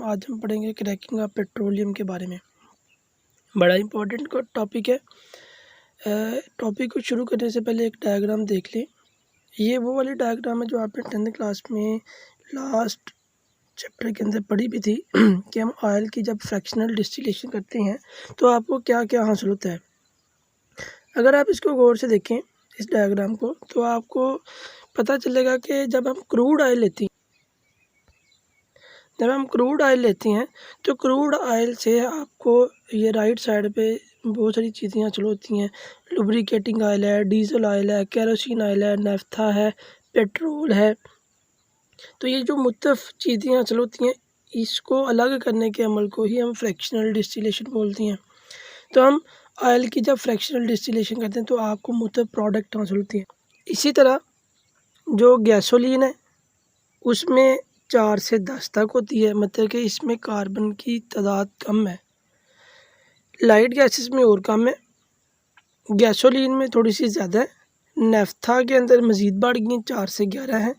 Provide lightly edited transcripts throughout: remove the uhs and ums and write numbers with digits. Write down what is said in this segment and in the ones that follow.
आज हम पढ़ेंगे क्रैकिंग ऑफ पेट्रोलियम के बारे में। बड़ा इम्पोर्टेंट टॉपिक है। टॉपिक को शुरू करने से पहले एक डायग्राम देख लें। ये वो वाली डायग्राम है जो आपने 10th क्लास में लास्ट चैप्टर के अंदर पढ़ी भी थी कि हम ऑयल की जब फ्रैक्शनल डिस्टिलेशन करते हैं तो आपको क्या क्या हासिल होता है। अगर आप इसको गौर से देखें इस डायग्राम को तो आपको पता चलेगा कि जब हम क्रूड ऑयल लेते हैं तो क्रूड ऑयल से आपको ये राइट साइड पे बहुत सारी चीज़ें हासिल होती हैं। लुब्रिकेटिंग ऑयल है, डीजल ऑयल है, केरोसिन ऑयल है, नेफ्था है, पेट्रोल है। तो ये जो मुख्तलिफ चीज़ें हासिल होती हैं इसको अलग करने के अमल को ही हम फ्रैक्शनल डिस्टिलेशन बोलते हैं। तो हम ऑयल की जब फ्रैक्शनल डिस्टिलेशन करते हैं तो आपको मुख्तलिफ प्रोडक्ट हासिल होती हैं। इसी तरह जो गैसोलीन है उसमें 4 से 10 तक होती है, मतलब कि इसमें कार्बन की तादाद कम है। लाइट गैसेस में और कम है, गैसोलीन में थोड़ी सी ज़्यादा है। नेफ्था के अंदर मज़ीद बढ़ गई, 4 से 11 है।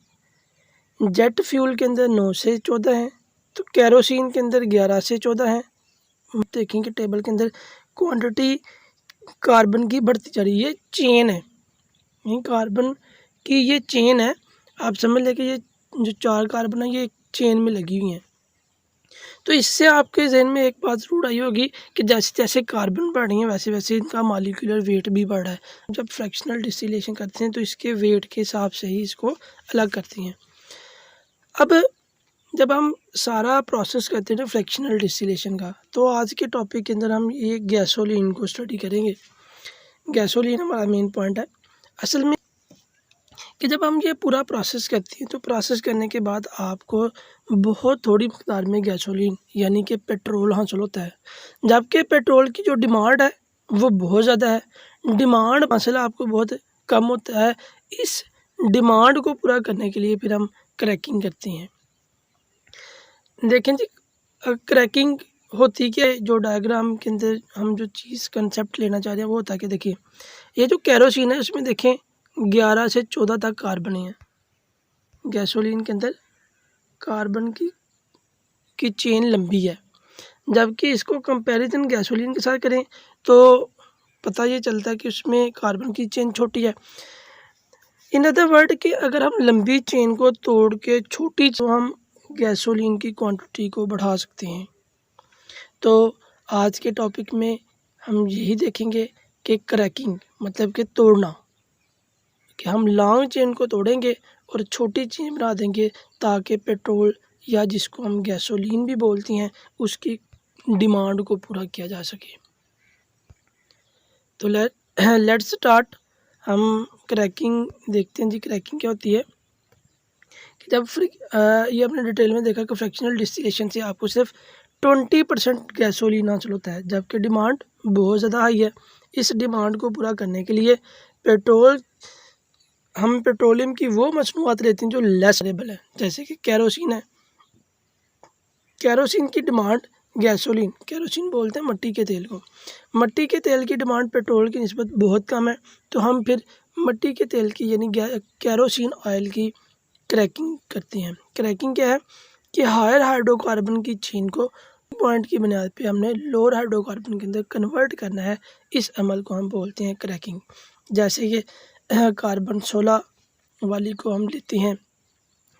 जेट फ्यूल के अंदर 9 से 14 है। तो केरोसिन के अंदर 11 से 14 है। देखेंगे टेबल के अंदर क्वांटिटी कार्बन की बढ़ती जा रही है। ये चेन है, ये कार्बन की ये चेन है। आप समझ लें कि ये जो 4 कार्बन है ये चेन में लगी हुई हैं। तो इससे आपके जहन में एक बात ज़रूर आई होगी कि जैसे जैसे कार्बन बढ़ रही हैं वैसे वैसे इनका मॉलिक्यूलर वेट भी बढ़ रहा है। जब फ्रैक्शनल डिस्टिलेशन करते हैं तो इसके वेट के हिसाब से ही इसको अलग करती हैं। अब जब हम सारा प्रोसेस करते हैं ना फ्रैक्शनल डिस्टिलेशन का, तो आज के टॉपिक के अंदर हम ये गैसोलीन को स्टडी करेंगे। गैसोलीन हमारा मेन पॉइंट है। असल में कि जब हम ये पूरा प्रोसेस करते हैं तो प्रोसेस करने के बाद आपको बहुत थोड़ी मकदार में गैसोलीन यानी कि पेट्रोल हासिल होता है, जबकि पेट्रोल की जो डिमांड है वो बहुत ज़्यादा है। डिमांड मसला आपको बहुत कम होता है। इस डिमांड को पूरा करने के लिए फिर हम क्रैकिंग करते हैं। देखें जी, क्रैकिंग होती कि जो डायग्राम के अंदर हम जो चीज़ कंसेप्ट लेना चाह रहे हैं वो होता है कि देखिए ये जो केरोसिन है उसमें देखें 11 से 14 तक कार्बन है। गैसोलीन के अंदर कार्बन की चेन लंबी है, जबकि इसको कंपैरिजन गैसोलीन के साथ करें तो पता ये चलता है कि उसमें कार्बन की चेन छोटी है। इन अदर वर्ड कि अगर हम लंबी चेन को तोड़ के छोटी तो हम गैसोलीन की क्वांटिटी को बढ़ा सकते हैं। तो आज के टॉपिक में हम यही देखेंगे कि क्रैकिंग मतलब कि तोड़ना, कि हम लॉन्ग चेन को तोड़ेंगे और छोटी चेन बना देंगे ताकि पेट्रोल या जिसको हम गैसोलीन भी बोलती हैं उसकी डिमांड को पूरा किया जा सके। तो लेट्स स्टार्ट। हम क्रैकिंग देखते हैं जी। क्रैकिंग क्या होती है कि जब ये अपने डिटेल में देखा कि फ्रैक्शनल डिस्टिलेशन से आपको सिर्फ 20% गैसोलीन हासिल होता है, जबकि डिमांड बहुत ज़्यादा हाई है। इस डिमांड को पूरा करने के लिए हम पेट्रोलियम की वो मसनूआत लेते हैं जो लेस रेबल है, जैसे कि केरोसिन है। केरोसिन की डिमांड केरोसिन बोलते हैं मट्टी के तेल को। मट्टी के तेल की डिमांड पेट्रोल की निस्बत बहुत कम है, तो हम फिर मट्टी के तेल की यानी केरोसिन ऑयल की क्रैकिंग करते हैं। क्रैकिंग क्या है कि हायर हाइड्रोकार्बन की चेन को पॉइंट की बुनियाद पे हमने लोअर हाइड्रोकार्बन के अंदर कन्वर्ट करना है। इस अमल को हम बोलते हैं क्रैकिंग। जैसे कि कार्बन 16 वाली को हम लेते हैं,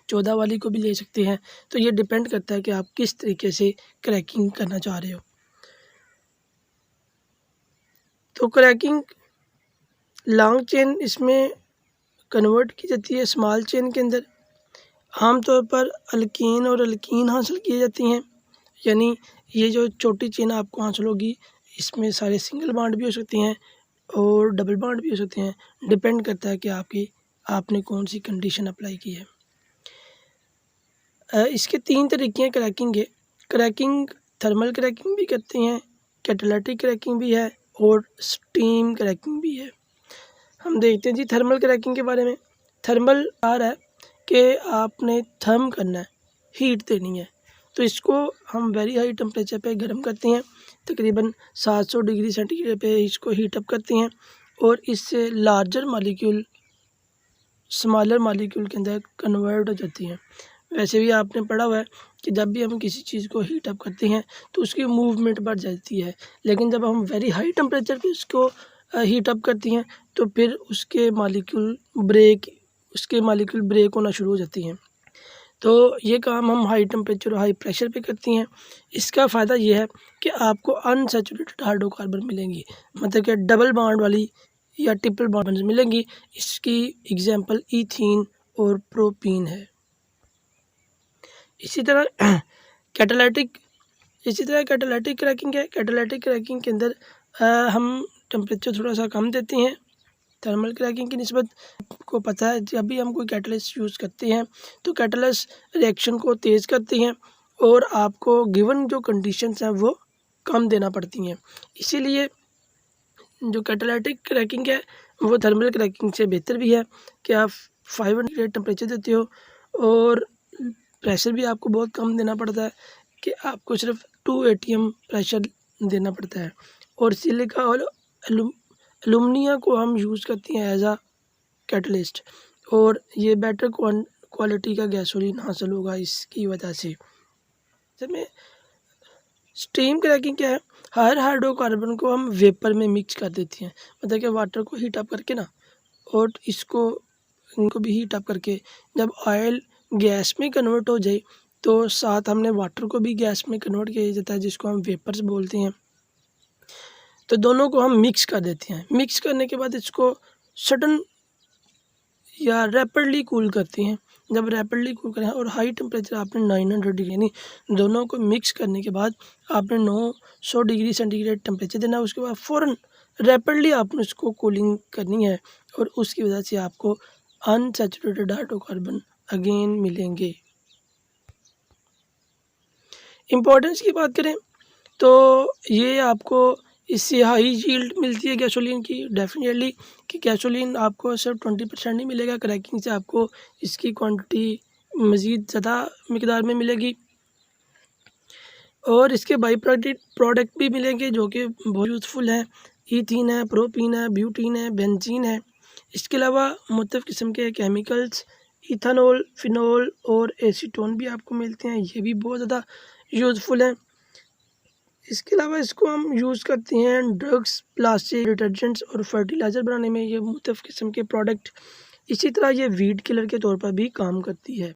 14 वाली को भी ले सकते हैं। तो ये डिपेंड करता है कि आप किस तरीके से क्रैकिंग करना चाह रहे हो। तो क्रैकिंग लॉन्ग चेन इसमें कन्वर्ट की जाती है स्मॉल चेन के अंदर। आमतौर पर अल्कीन और अल्कीन हासिल की जाती हैं, यानी ये जो छोटी चेन आपको हासिल होगी इसमें सारे सिंगल बॉन्ड भी हो सकते हैं और डबल बॉन्ड भी हो सकते हैं। डिपेंड करता है कि आपने कौन सी कंडीशन अप्लाई की है। इसके 3 तरीके हैं क्रैकिंग के। क्रैकिंग थर्मल क्रैकिंग भी करते हैं, कैटालिटिक क्रैकिंग भी है और स्टीम क्रैकिंग भी है। हम देखते हैं जी थर्मल क्रैकिंग के बारे में। थर्मल आ रहा है कि आपने थर्म करना है, हीट देनी है। तो इसको हम वेरी हाई टेम्परेचर पे गर्म करते हैं, तकरीबन 700 डिग्री सेंटीग्रेड पे इसको हीट अप करते हैं और इससे लार्जर मॉलिक्यूल स्मॉलर मॉलिक्यूल के अंदर कन्वर्ट हो जाती हैं। वैसे भी आपने पढ़ा हुआ है कि जब भी हम किसी चीज़ को हीट अप करते हैं तो उसकी मूवमेंट बढ़ जाती है, लेकिन जब हम वेरी हाई टेम्परेचर पे उसको हीट अप करती हैं तो फिर उसके मालिक्यूल ब्रेक होना शुरू हो जाती हैं। तो ये काम हम हाई टेम्परेचर और हाई प्रेशर पे करती हैं। इसका फ़ायदा ये है कि आपको अनसैचुरेटेड हाइड्रोकार्बन मिलेंगी, मतलब कि डबल बॉन्ड वाली या ट्रिपल बॉन्ड मिलेंगी। इसकी एग्जांपल ईथीन और प्रोपीन है। इसी तरह कैटालिटिक क्रैकिंग है। कैटालिटिक क्रैकिंग के अंदर हम टेम्परेचर थोड़ा सा कम देते हैं थर्मल क्रैकिंग की निस्बत। आपको पता है जब भी हम कोई कैटलिस्ट यूज़ करते हैं तो कैटलिस्ट रिएक्शन को तेज़ करती हैं और आपको गिवन जो कंडीशंस हैं वो कम देना पड़ती हैं। इसीलिए जो कैटालिटिक क्रैकिंग है वो थर्मल क्रैकिंग से बेहतर भी है कि आप 500 टेम्परेचर देते हो और प्रेशर भी आपको बहुत कम देना पड़ता है कि आपको सिर्फ 2 atm प्रेशर देना पड़ता है। और सिलिका और एलुमिनिया को हम यूज़ करते हैं एज आ कैटलिस्ट, और ये बेटर क्वालिटी का गैसोलीन हासिल होगा इसकी वजह से। इसमें स्टीम क्रैकिंग क्या है, हायर हाइड्रोकार्बन को हम वेपर में मिक्स कर देते हैं, मतलब कि वाटर को हीट अप करके ना, और इनको भी हीट अप करके जब ऑयल गैस में कन्वर्ट हो जाए तो साथ हमने वाटर को भी गैस में कन्वर्ट किया जाता है जिसको हम वेपर्स बोलते हैं। तो दोनों को हम मिक्स कर देते हैं। मिक्स करने के बाद इसको सडन या रैपिडली कूल करते हैं। जब रैपिडली कूल करें और हाई टेम्परेचर आपने 900 डिग्री, यानी दोनों को मिक्स करने के बाद आपने 900 डिग्री सेंटीग्रेड टेम्परेचर देना है। उसके बाद फ़ौरन रैपिडली आपने उसको कूलिंग करनी है और उसकी वजह से आपको अनसैचुरेटेड हाइड्रोकार्बन अगेन मिलेंगे। इम्पोर्टेंस की बात करें तो ये आपको इससे हाई यील्ड मिलती है गैसोलीन की, डेफिनेटली कि गैसोलीन आपको सिर्फ 20% नहीं मिलेगा, क्रैकिंग से आपको इसकी क्वांटिटी मज़ीद ज़्यादा मिकदार में मिलेगी। और इसके बाई प्रोडक्ट भी मिलेंगे जो कि बहुत यूज़फुल हैं। ईथीन है, प्रोपीन है, ब्यूटीन है, बेंजीन है। इसके अलावा मुख्तलिफ़ किस्म के केमिकल्स, इथानॉल, फिनॉल और एसीटोन भी आपको मिलते हैं, ये भी बहुत ज़्यादा यूज़फुल हैं। इसके अलावा इसको हम यूज़ करते हैं ड्रग्स, प्लास्टिक, डिटर्जेंट्स और फर्टिलाइज़र बनाने में, ये मुख्तलिफ़ किस्म के प्रोडक्ट। इसी तरह ये वीड किलर के तौर पर भी काम करती है।